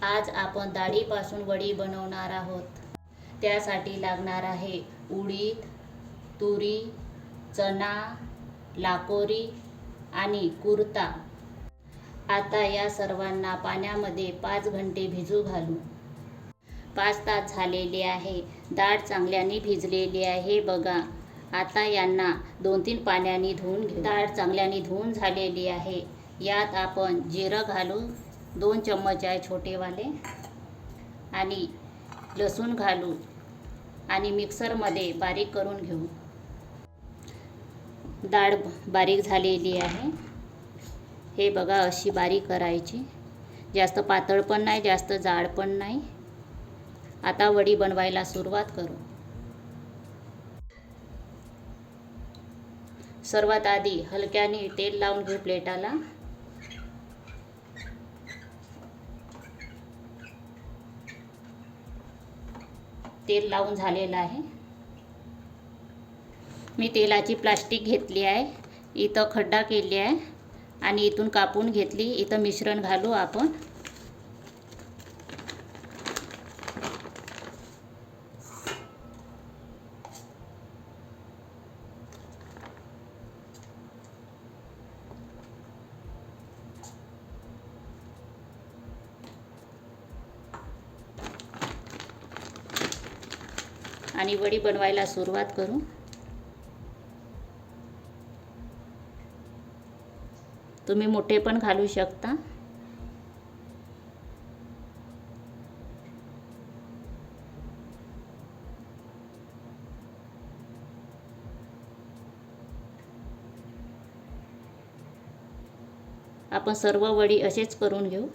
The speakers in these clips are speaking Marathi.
आज आपण डाळीपासून वडी बनवणार आहोत। त्यासाठी लागणार आहे उडीद, तुरी, चणा, लाकोरी आणि कुर्ता। आता या सर्वांना पाण्यामध्ये 5 घंटे भिजू घालू। 5 तास झालेले आहे। डाळ चांगल्याने भिजलेली आहे बघा। आता यांना 2-3 पाण्याने धुवून घेऊ। डाळ चांगल्याने धुवून झालेली आहे। यात आपण जिरं घालू, 2 चम्मच आहे छोटेवाले, आणि लसूण घालू आणि मिक्सरमध्ये बारीक करून घेऊ। डाळ बारीक झालेली आहे। हे बघा, अशी बारीक करायची। जास्त पातळ पण नाही, जास्त जाड पण नाही। आता वडी बनवायला सुरुवात करू। सर्वात आधी हलक्याने तेल लावून घेऊ प्लेटाला। तेल लावून झालेलं आहे। मी तेलाची प्लास्टिक घेतली आहे, इथं खड्डा केली आहे आणि इथून कापून घेतली। इथं मिश्रण घालू आपण। आणि वडी बनवायला सुरुवात करू। तुम्ही मोठे पण घालू शकता। आपण सर्व वडी असेच करून घेऊ।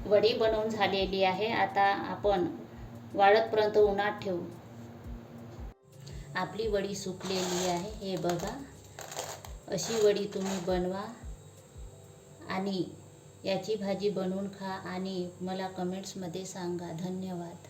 वडी बनवून झालेली आहे। आता आपण वाळतपर्यंत उन्हात ठेवू। आपली वडी सुकलेली आहे, हे बघा। अशी वडी तुम्ही बनवा आणि याची भाजी बनवून खा आणि मला कमेंट्समध्ये सांगा। धन्यवाद।